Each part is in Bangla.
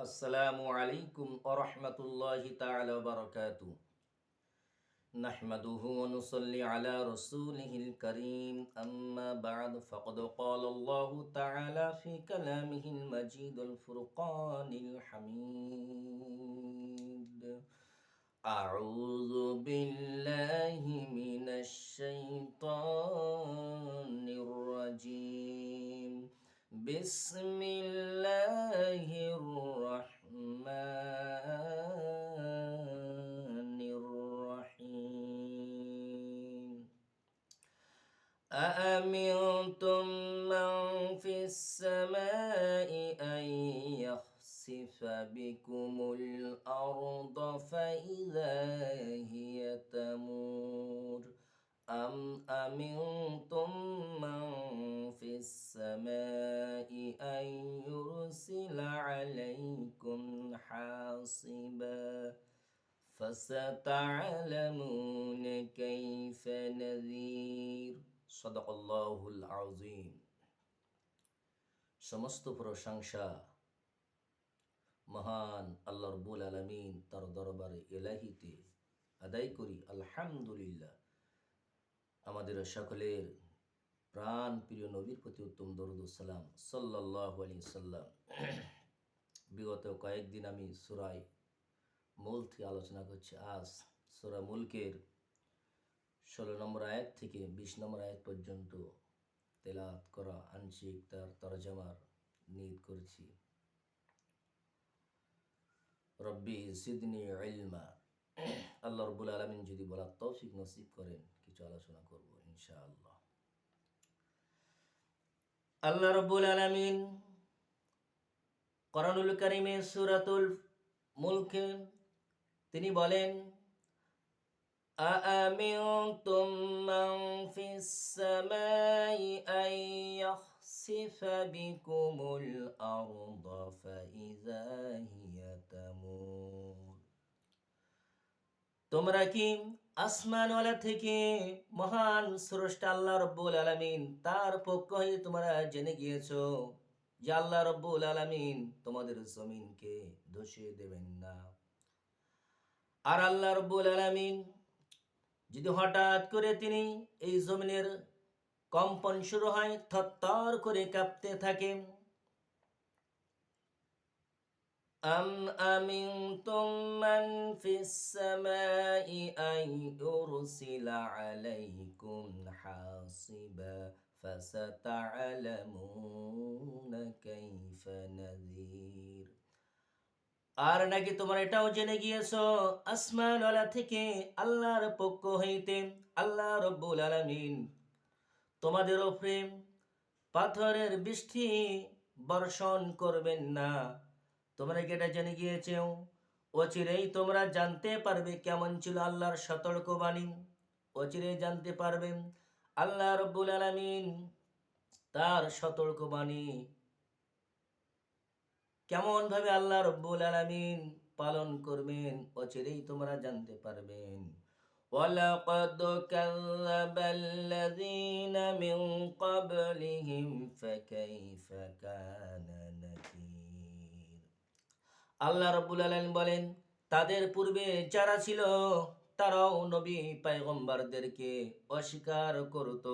আসসালামু আলাইকুম ওয়া রাহমাতুল্লাহি তাআলা ওয়া বারাকাতুহু। নাহমাদুহু ওয়া নুসাল্লি আলা রাসূলিহিল কারীম। আম্মা বা'দ ফাকাদ ক্বালা আল্লাহু তাআলা ফি কালামিহিল মাজিদুল ফুরকানিল হামিদ। আউযু বিল্লাহি মিনাশ শাইতানির রাজীম। বিসমিল্লাহির রহমানির রহিম। أأمنتم من في السماء أن يخسف بكم الأرض فإذا هي تمور أم أمنتم من في السماء أن يرسل عليكم حاصبا فستعلمون كيف نذير সদাকাল্লাহুল আযীম। সমস্ত প্রশংসা মহান আল্লাহ রাব্বুল আলামিন তার দরবারে ইলাহিতে আদায় করি আলহামদুলিল্লাহ। আমাদের সকলের প্রাণ প্রিয় নবীর প্রতি উত্তম দরুদ ও সালাম সাল্লাল্লাহু আলাইহি সাল্লাম। বিগত কয়েকদিন আমি সূরা মুলক থেকে আলোচনা করছি। আজ সূরা মুলকের 16 নম্বর আয়াত থেকে 20 নম্বর আয়াত পর্যন্ত তেলাওয়াত করা আংশিক তার তরজমার নিয়ত করেছি। রব্বি জিদনি ইলমা। আল্লাহ রাব্বুল আলামিন যদি বলার তৌফিক নসিব করেন কিছু আলোচনা করব ইনশাআল্লাহ। আল্লাহ রাব্বুল আলামিন কোরআনুল কারীমে সূরাতুল মুলকে তিনি বলেন, أأمنتم من في السماء أن يخسف بكم الأرض فإذا هي تمور। তোমরা কি আসমানওয়ালা থেকে মহান স্রষ্টা আল্লাহ রাব্বুল আলামিন তার পক্ষ হয়ে তোমরা জেনে গিয়েছো যে আল্লাহ রাব্বুল আলামিন তোমাদের জমিনকে ধসিয়ে দেবেন না। আর আল্লাহ রাব্বুল আলামিন যদি হঠাৎ করে তিনি এই জমিনের কম্পন শুরু হয়, থরথর করে কাঁপতে থাকে। আম আমিনতুম মান ফিস সামাই আন ইউরসিলা আলাইকুম হাসিবা ফাসাতা'লামুনা কাইফা নাযীর। আর নাকি তোমরা এটাও জেনে গিয়েছো আসমানওয়ালা থেকে আল্লাহর পক্ষ হইতে আল্লাহ রাব্বুল আলামিন তোমাদের উপরে পাথরের বৃষ্টি বর্ষণ করবেন না। তোমরা কি এটা জেনে গিয়েছো? অচিরেই তোমরা জানতে পারবে কেমন ছিল আল্লাহর সতর্কবাণী। অচিরেই জানতে পারবে আল্লাহ রাব্বুল আলামিন তার সতর্কবাণী কেমন ভাবে আল্লাহ রাব্বুল আলামিন পালন করবেন, অচিরেই তোমরা জানতে পারবেন। ওয়ালাকাদ কাযাবাল্লাযীনা মিন ক্বাবলিহিম ফাকাইফা কানা নাকির। আল্লাহ রাব্বুল আলামিন বলেন, তাদের পূর্বে যারা ছিল তারাও নবী পয়গম্বরদেরকে অস্বীকার করত।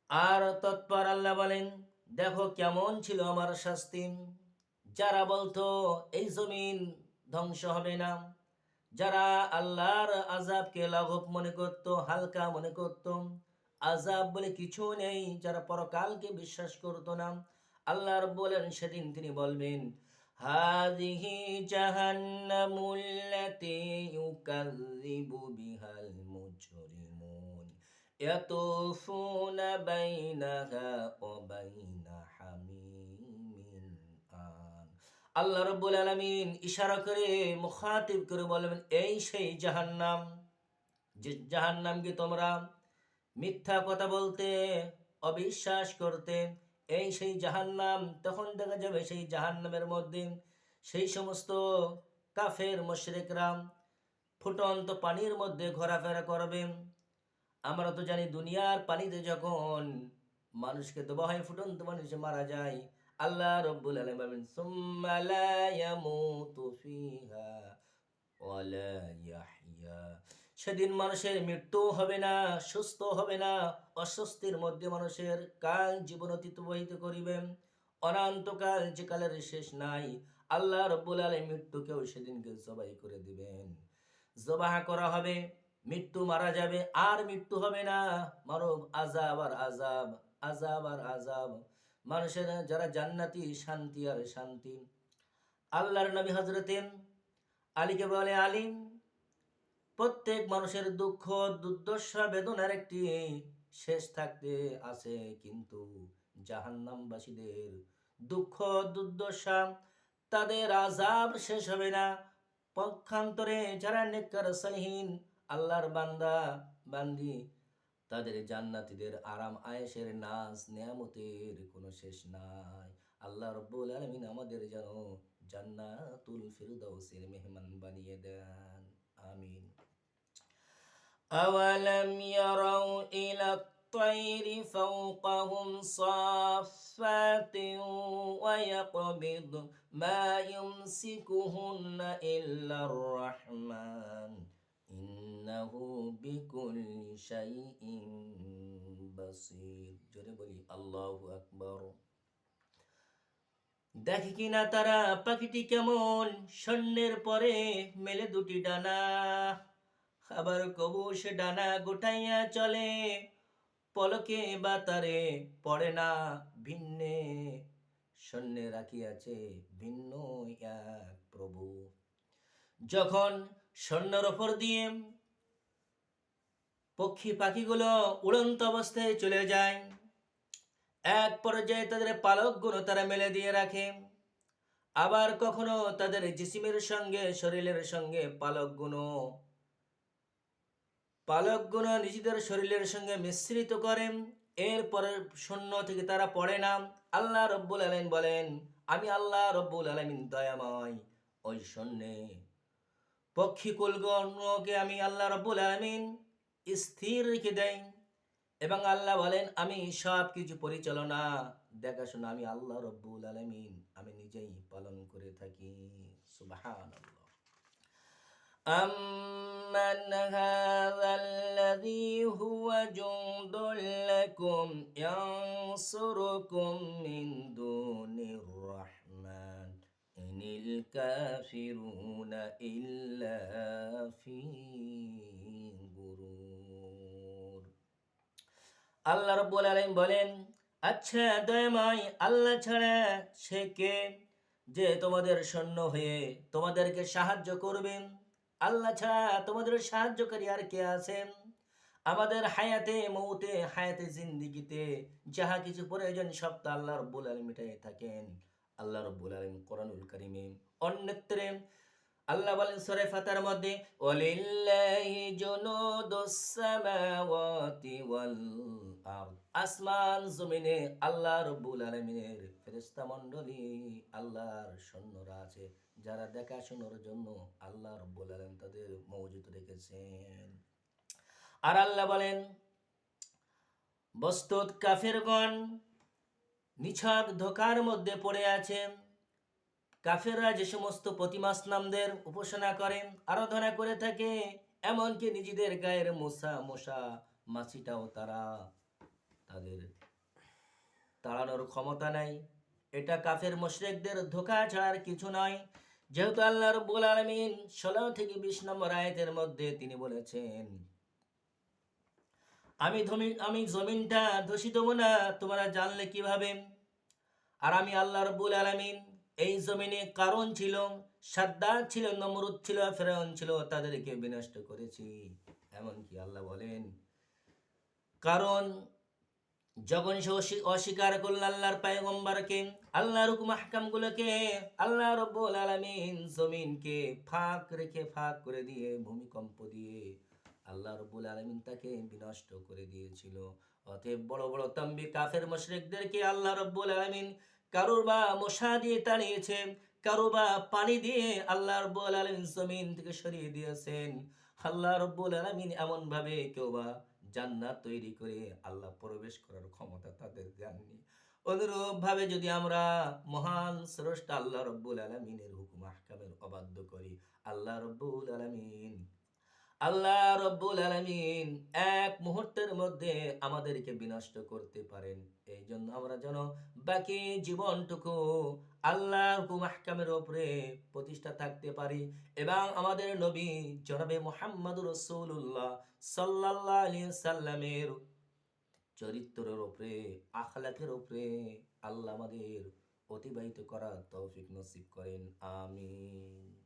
আর তৎপর আল্লাহ বলেন, দেখো কেমন ছিল আমার শাস্তি। যারা বলতো এই জমিন ধ্বংস হবে না, যারা আল্লাহর আযাবকে লাঘব মনে করত, হালকা মনে করত, আযাব বলে কিছু নেই, যারা পরকালকে বিশ্বাস করত না, আল্লাহ রাব্বুল আলামিন সেদিন তিনি বলবেন, হাযিহি জাহান্নামুল্লাতী ইউকাযযিবু বিহাল মুজরিমুন ইয়াতুফুনা বাইনাহা ওয়া বাইনা হামিমিন আন। আল্লাহ রাব্বুল আলামিন ইশারা করে মুখাতিব করে বলবেন, এই সেই জাহান্নাম, যে জাহান্নামকে তোমরা মিথ্যা কথা বলতে, অবিশ্বাস করতে, এই সেই জাহান্নাম। তখন দেখা যাবে সেই জাহান্নামের মধ্যে সেই সমস্ত কাফের মুশরিকরা ফুটন্ত পানির মধ্যে ঘোরাফেরা করবে। আমরা তো জানি দুনিয়ার পানিতে যখন মানুষকে দেওয়া হয় ফুটন্ত পানিতে মারা যায়, আল্লাহ রব্বুল আলামিন বলেন সুম্মা লা ইয়ামুতু ফিহা ওয়ালা ইয়াহইয়া। সেদিন মানুষের মৃত্যু হবে না, সুস্থ হবে না, অস্বস্তির মধ্যে মানুষের কাল জীবন অতিবাহিত করিবেন, অনন্তকাল যে কালের শেষ নাই। আল্লাহ রব্বুল আলামিন মৃত্যুকেও সেদিনকে জবাই করে দিবেন, জবাহ করা হবে, মৃত্যু মারা যাবে, আর মৃত্যু হবে না। মানব আযাব আর আযাব, আযাব আর আযাব। মানুষের যারা জান্নাতি, শান্তি আর শান্তি। আল্লাহর নবী হযরতে আলীকে বলে, আলী, প্রত্যেক মানুষের দুঃখ দুর্দশা বেদনার একটি শেষ থাকতে আছে, কিন্তু জাহান্নামবাসীদের দুঃখ দুর্দশা, তাদের আযাব শেষ হবে না। পক্ষান্তরে যারা নেককার সালিহিন আল্লাহর বান্দা বান্দি, তাদের জান্নাতীদের আরাম আয়েশের নাজ নেয়ামতের কোনো শেষ নাই। আল্লাহ রব্বুল আলামিন আমাদের যেন জান্নাতুল ফিরদাউসের মেহমান বানিয়ে দেন, আমিন। أولم يروا إلى الطير فوقهم صافات ويقبض ما يمسكهن إلا الرحمن إنه بكل شيء بصير। জোরে বলি আল্লাহু আকবার। দেখে কিনা তারা পাখিটি কেমন শূন্যের পরে মেলে দুটি ডানা, আবার কবু সে ডানা গোটাইয়া চলে, পলকে বা তারে পড়ে না, ভিন্নে শূন্যে রাখিয়াছে ভিন্ন এক প্রভু। যখন শূন্যের ওপর দিয়ে পক্ষী পাখিগুলো উড়ন্ত অবস্থায় চলে যায়, এক পর্যায়ে তাদের পালকগুলো তারা মেলে দিয়ে রাখে, আবার কখনো তাদের জিসিমের সঙ্গে, শরীরের সঙ্গে পালকগুলো নিজেদের শরীরের সঙ্গে মিশ্রিত করেন, এরপরে শূন্য থেকে তারা পড়ে না। আল্লাহ রব্বুল আলামিন বলেন, আমি আল্লাহ রব্বুল আলামিন দয়াময়, ওই শূন্যে পক্ষীকুলগণকে আমি আল্লাহ রব্বুল আলামিন স্থির রেখে দেই, এবং আল্লাহ বলেন আমি সব কিছু পরিচালনা দেখাশোনা আমি আল্লাহ রব্বুল আলামিন আমি নিজেই পালন করে থাকি। সুবহানাল্লাহ। أمن هذا الذي هو جند لكم ينصركم من دون الرحمن إن الكافرون إلا في غرور। আল্লাহ রাব্বুল আলামিন বলেন, আচ্ছা দয়াময় আল্লাহ ছাড়া সে কে যে তোমাদের সৈন্য হয়ে তোমাদেরকে সাহায্য করবেন? আল্লাহ ছাড়া তোমাদের সাহায্যকারী আর কে আছেন? আমাদের হায়াতে মৌতে, হায়াতে জিন্দিগিতে যাহা কিছু প্রয়োজন সব তো আল্লাহ রাব্বুল আলামিন মিটায়ে থাকেন। আল্লাহ রাব্বুল আলামিন কোরআনুল কারীমে অন্যত্রে আল্লাহ বলেন সূরা ফাতিহার মধ্যে, ওয়ালিল্লাহি জুনুদুস সামাওয়াতি ওয়াল আরদ। আসমান জমিনে আল্লাহ রাব্বুল আলামিনের ফেরেশতা মণ্ডলী, আল্লাহর সৈন্যরা আছে, যারা দেখাশোনার জন্য আল্লাহ রাব্বুল আলামিন তাদের মওজুদ রেখেছেন। আর আল্লাহ বলেন, বস্তুত কাফেরগণ নিছক ধোঁকার মধ্যে পড়ে আছে। কাফেররা যে সমস্ত প্রতিমা নামদের উপাসনা করে, আরাধনা করে থাকে, এমনকি নিজেদের গায়ের মশা মাছিটাও তাদের তাড়ানোর ক্ষমতা নাই। এটা কাফের মুশরিকদের ধোঁকা ছাড়ার কিছু নয়। যেহেতু আল্লাহ রাব্বুল আলামিন 16 থেকে 20 নম্বর আয়াতের মধ্যে তিনি বলেছেন, আমি জমিনটা ধসি দেব না, তোমরা জানলে কিভাবে? আর আমি আল্লাহ রাব্বুল আলামিন এই জমিনে কারণ ছিল, সাদ্দাত ছিল, নমরুদ ছিল, ফেরাউন ছিল, তাদেরকে বিনষ্ট করেছি। এমনকি আল্লাহ বলেন, কারণ যখন সে অস্বীকার করল আল্লাহর পয়গম্বরকে, আল্লাহর হুকুম আহকামগুলোকে, আল্লাহ রাব্বুল আলামিন জমিনকে ফাঁক করে দিয়ে, ভূমিকম্প দিয়ে আল্লাহ রাব্বুল আলামিন তাকে বিনষ্ট করে দিয়েছিল। অতএব বড় বড় তাম্বি কাফের মুশরিকদেরকে আল্লাহ রাব্বুল আলামিন কারুর বা মশা দিয়ে তাড়িয়েছে, কারুর বা পানি দিয়ে আল্লাহ রাব্বুল আলামিন জমিন থেকে সরিয়ে দিয়েছেন। আল্লাহ রাব্বুল আলামিন এমন ভাবে কেউ বা জান্নাত তৈরি করে আল্লাহ প্রবেশ করার ক্ষমতা তাদের দেননি। অনুরূপ ভাবে যদি আমরা মহান স্রষ্টা আল্লাহ রব্বুল আলামিনের হুকুম আহকামের অবাধ্য করি, আল্লাহ রব্বুল আলামিন আল্লাহ রব্বুল আলামিন এক মুহূর্তের মধ্যে আমাদেরকে বিনষ্ট করতে পারেন। এই জন্য আমরা যেন বাকি জীবনটুকু আল্লাহর হুকুম আহকামের উপরে প্রতিষ্ঠা থাকতে পারি এবং আমাদের নবী জনাবে মুহাম্মদুর রাসূলুল্লাহ সাল্লাল্লাহু আলাইহি সাল্লামের চরিত্রের উপরে, আখলাকের উপরে আল্লাহ আমাদের অতিবাহিত করার তৌফিক নসিব করেন। আমিন।